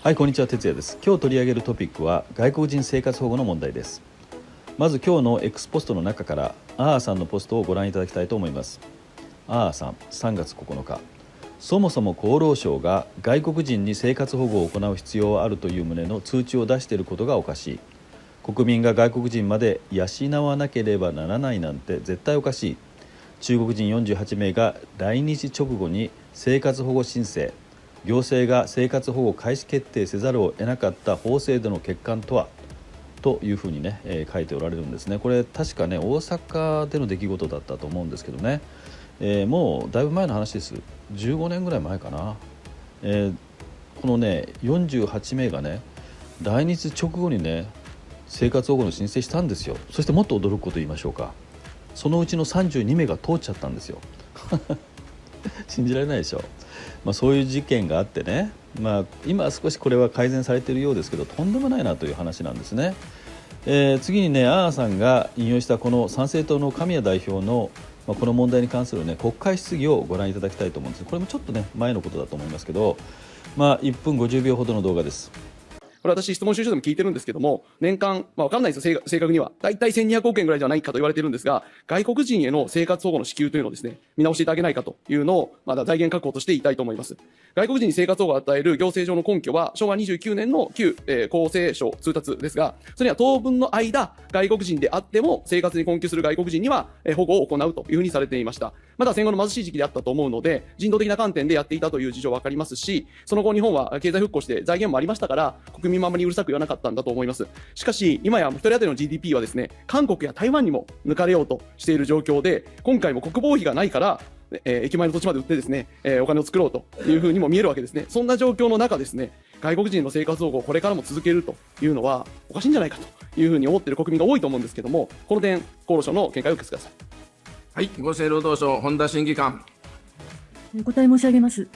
はい、こんにちは。哲也です。今日取り上げるトピックは外国人生活保護の問題です。まず今日の X ポストの中からアーさんのポストをご覧いただきたいと思います。アーさん、3月9日、そもそも厚労省が外国人に生活保護を行う必要はあるという旨の通知を出していることがおかしい。国民が外国人まで養わなければならないなんて絶対おかしい。中国人48名が来日直後に生活保護申請、行政が生活保護開始決定せざるを得なかった法制度の欠陥とは、というふうにね、書いておられるんですね。これ確かね、大阪での出来事だったと思うんですけどね、もうだいぶ前の話です。15年ぐらい前かな。このね48名がね、来日直後にね生活保護の申請したんですよ。そしてもっと驚くこと言いましょうか。そのうちの32名が通っちゃったんですよ信じられないでしょ。そういう事件があってね、今少しこれは改善されているようですけど、とんでもないなという話なんですね。次にね、アーさんが引用したこの参政党の神谷代表の、この問題に関する、国会質疑をご覧いただきたいと思うんです。これもちょっとね前のことだと思いますけど、1分50秒ほどの動画です。これ私、質問収書でも聞いてるんですけども、年間、分かんないですよ、正確には。大体1200億円ぐらいじゃないかと言われてるんですが、外国人への生活保護の支給というのをですね、見直していただけないかというのを、まだ財源確保として言いたいと思います。外国人に生活保護を与える行政上の根拠は、昭和29年の旧、厚生省通達ですが、それには当分の間、外国人であっても生活に困窮する外国人には、保護を行うというふうにされていました。まだ戦後の貧しい時期であったと思うので、人道的な観点でやっていたという事情は分かりますし、その後日本は経済復興して財源もありましたから、国民もあまりうるさく言わなかったんだと思います。しかし、今や1人当たりの GDP はですね、韓国や台湾にも抜かれようとしている状況で、今回も国防費がないから、駅前の土地まで売ってですね、お金を作ろうというふうにも見えるわけですね。そんな状況の中ですね、外国人の生活保護をこれからも続けるというのはおかしいんじゃないかというふうに思っている国民が多いと思うんですけども、この点、厚労省の見解をお聞かせください。はい、厚生労働省、本田審議官。お答え申し上げます。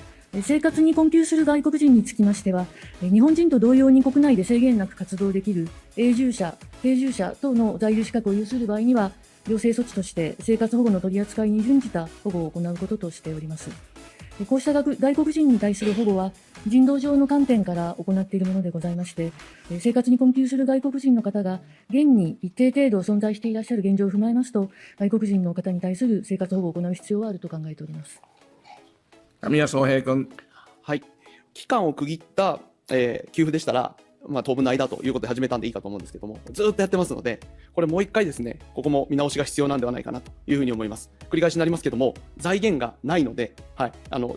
生活に困窮する外国人につきましては、日本人と同様に国内で制限なく活動できる永住者、定住者等の在留資格を有する場合には、行政措置として生活保護の取り扱いに準じた保護を行うこととしております。こうした外国人に対する保護は、人道上の観点から行っているものでございまして、生活に困窮する外国人の方が現に一定程度存在していらっしゃる現状を踏まえますと、外国人の方に対する生活保護を行う必要はあると考えております。神谷宗平君。はい、期間を区切った、給付でしたら、当分の間ということで始めたんでいいかと思うんですけども、ずっとやってますので、これもう一回ですね、ここも見直しが必要なんではないかなというふうに思います。繰り返しになりますけども、財源がないので、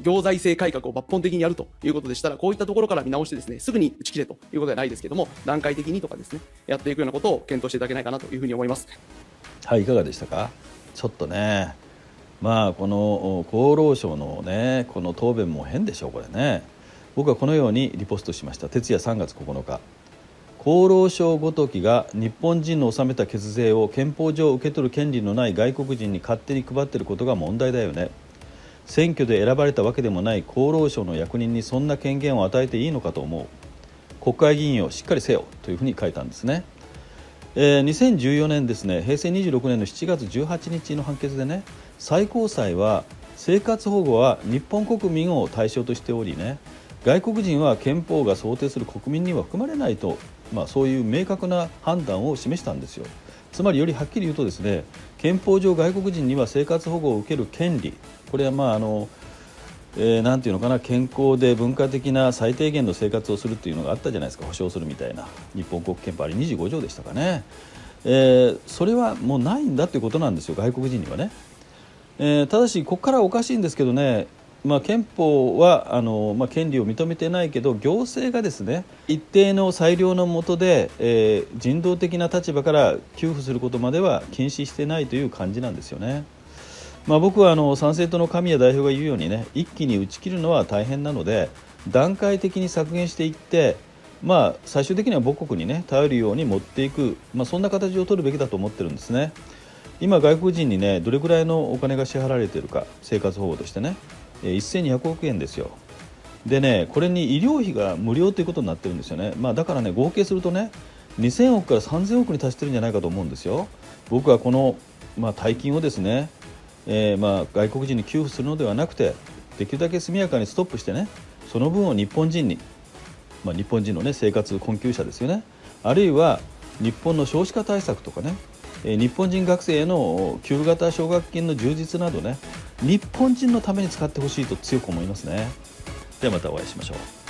行財政改革を抜本的にやるということでしたら、こういったところから見直してですね、すぐに打ち切れということではないですけども、段階的にとかですね、やっていくようなことを検討していただけないかなというふうに思います。はい、いかがでしたか。ちょっとね、この厚労省のね、この答弁も変でしょう、これね。僕はこのようにリポストしました。徹夜3月9日。厚労省ごときが日本人の納めた血税を憲法上受け取る権利のない外国人に勝手に配っていることが問題だよね。選挙で選ばれたわけでもない厚労省の役人にそんな権限を与えていいのかと思う。国会議員をしっかりせよというふうに書いたんですね。2014年ですね、平成26年の7月18日の判決でね、最高裁は生活保護は日本国民を対象としておりね、外国人は憲法が想定する国民には含まれないと、そういう明確な判断を示したんですよ。つまりよりはっきり言うとですね、憲法上外国人には生活保護を受ける権利、これはなんていうのかな、健康で文化的な最低限の生活をするっていうのがあったじゃないですか。保障するみたいな日本国憲法あれ25条でしたかね。それはもうないんだということなんですよ、外国人にはね。ただしここからおかしいんですけどね、憲法は権利を認めてないけど、行政がですね一定の裁量の下で、人道的な立場から給付することまでは禁止してないという感じなんですよね。僕は参政党の神谷代表が言うようにね、一気に打ち切るのは大変なので段階的に削減していって、最終的には母国にね頼るように持っていく、そんな形を取るべきだと思ってるんですね。今外国人にねどれくらいのお金が支払われているか、生活保護としてね、1200億円ですよ。でね、これに医療費が無料ということになってるんですよね。だからね、合計するとね2000億から3000億に達してるんじゃないかと思うんですよ。僕はこの、大金をですね、外国人に給付するのではなくて、できるだけ速やかにストップしてね、その分を日本人に日本人の、ね、生活困窮者ですよね、あるいは日本の少子化対策とかね、日本人学生への給付型奨学金の充実などね、日本人のために使ってほしいと強く思いますね。ではまたお会いしましょう。